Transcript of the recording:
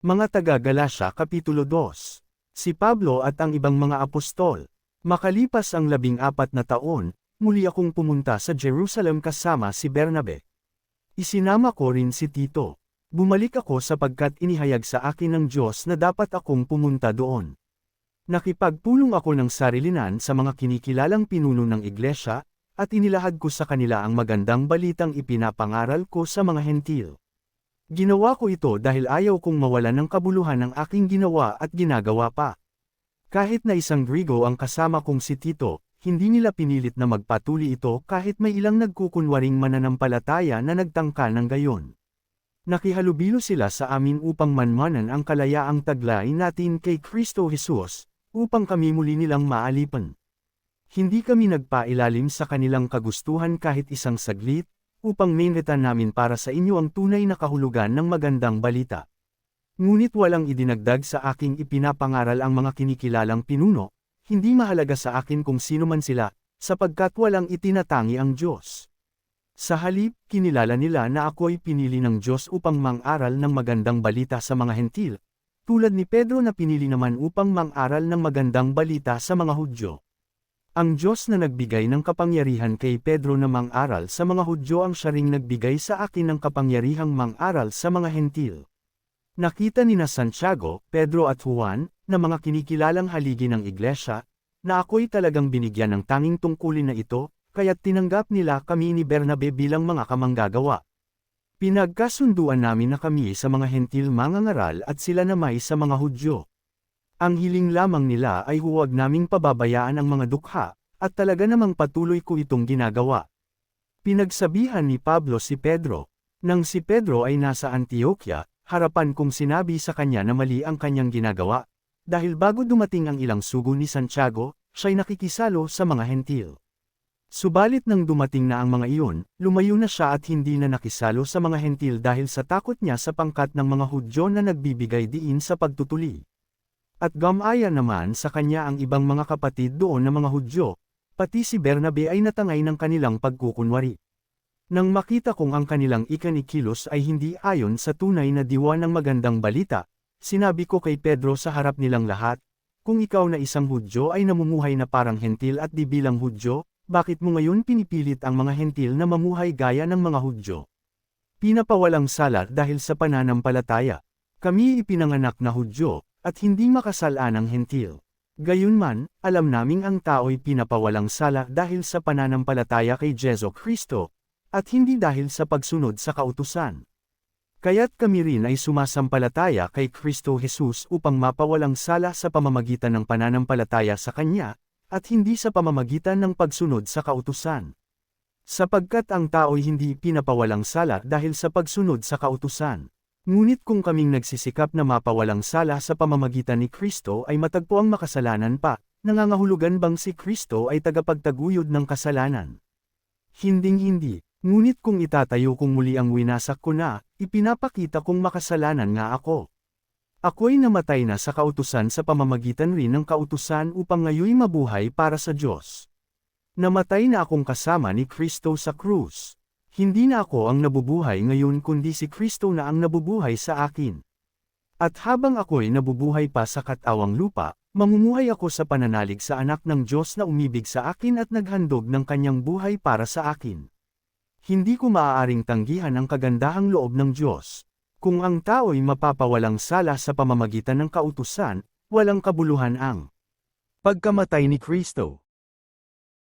Mga taga-Galasya Kapitulo 2. Si Pablo at ang ibang mga apostol. Makalipas ang 14 na taon, muli akong pumunta sa Jerusalem kasama si Bernabe. Isinama ko rin si Tito. Bumalik ako sapagkat inihayag sa akin ng Diyos na dapat akong pumunta doon. Nakipagpulong ako ng sarilinan sa mga kinikilalang pinuno ng iglesia, at inilahad ko sa kanila ang magandang balitang ipinapangaral ko sa mga hentil. Ginawa ko ito dahil ayaw kong mawalan ng kabuluhan ng aking ginawa at ginagawa pa. Kahit na isang Griego ang kasama kong si Tito, hindi nila pinilit na magpatuli ito kahit may ilang nagkukunwaring mananampalataya na nagtangka ng gayon. Nakihalubilo sila sa amin upang manmanan ang kalayaang taglay natin kay Kristo Jesus, upang kami muli nilang maalipan. Hindi kami nagpailalim sa kanilang kagustuhan kahit isang saglit, upang maingitan namin para sa inyo ang tunay na kahulugan ng magandang balita. Ngunit walang idinagdag sa aking ipinapangaral ang mga kinikilalang pinuno, hindi mahalaga sa akin kung sino man sila, sapagkat walang itinatangi ang Diyos. Sa halip, kinilala nila na ako'y pinili ng Diyos upang mang-aral ng magandang balita sa mga hentil, tulad ni Pedro na pinili naman upang mang-aral ng magandang balita sa mga Hudyo. Ang Diyos na nagbigay ng kapangyarihan kay Pedro na mang-aral sa mga Hudyo ang siya ring nagbigay sa akin ng kapangyarihang mang-aral sa mga hentil. Nakita ni na Santiago, Pedro at Juan, na mga kinikilalang haligi ng iglesia, na ako'y talagang binigyan ng tanging tungkulin na ito, kaya't tinanggap nila kami ni Bernabe bilang mga kamanggagawa. Pinagkasunduan namin na kami sa mga hentil mangangaral at sila namay sa mga Hudyo. Ang hiling lamang nila ay huwag naming pababayaan ang mga dukha, at talaga namang patuloy ko itong ginagawa. Pinagsabihan ni Pablo si Pedro. Nang si Pedro ay nasa Antioquia, harapan kong sinabi sa kanya na mali ang kanyang ginagawa, dahil bago dumating ang ilang sugo ni Santiago, siya'y nakikisalo sa mga hentil. Subalit nang dumating na ang mga iyon, lumayo na siya at hindi na nakisalo sa mga hentil dahil sa takot niya sa pangkat ng mga Hudyo na nagbibigay diin sa pagtutuli. At gamaya naman sa kanya ang ibang mga kapatid doon na mga Hudyo, pati si Bernabe ay natangay ng kanilang pagkukunwari. Nang makita kong ang kanilang ikanikilos ay hindi ayon sa tunay na diwa ng magandang balita, sinabi ko kay Pedro sa harap nilang lahat, kung ikaw na isang Hudyo ay namumuhay na parang hentil at di bilang Hudyo, bakit mo ngayon pinipilit ang mga hentil na mamuhay gaya ng mga Hudyo? Pinapawalang sala dahil sa pananampalataya. Kami ipinanganak na Hudyo, at hindi makasal-an ang hentil. Gayunman, alam naming ang tao'y pinapawalang sala dahil sa pananampalataya kay Jesu Kristo, at hindi dahil sa pagsunod sa kautusan. Kaya't kami rin ay sumasampalataya kay Kristo Jesus upang mapawalang sala sa pamamagitan ng pananampalataya sa Kanya, at hindi sa pamamagitan ng pagsunod sa kautusan. Sapagkat ang tao'y hindi pinapawalang sala dahil sa pagsunod sa kautusan. Ngunit kung kaming nagsisikap na mapawalang sala sa pamamagitan ni Kristo ay matagpo ang makasalanan pa, nangangahulugan bang si Kristo ay tagapagtaguyod ng kasalanan? Hinding-hindi, ngunit kung itatayo kong muli ang winasak ko na, ipinapakita kong makasalanan nga ako. Ako'y namatay na sa kautusan sa pamamagitan rin ng kautusan upang ngayoy mabuhay para sa Diyos. Namatay na akong kasama ni Kristo sa krus. Hindi na ako ang nabubuhay ngayon kundi si Kristo na ang nabubuhay sa akin. At habang ako'y nabubuhay pa sa katawang lupa, mamumuhay ako sa pananalig sa anak ng Diyos na umibig sa akin at naghandog ng kanyang buhay para sa akin. Hindi ko maaaring tanggihan ang kagandahang loob ng Diyos. Kung ang tao'y mapapawalang sala sa pamamagitan ng kautusan, walang kabuluhan ang pagkamatay ni Kristo.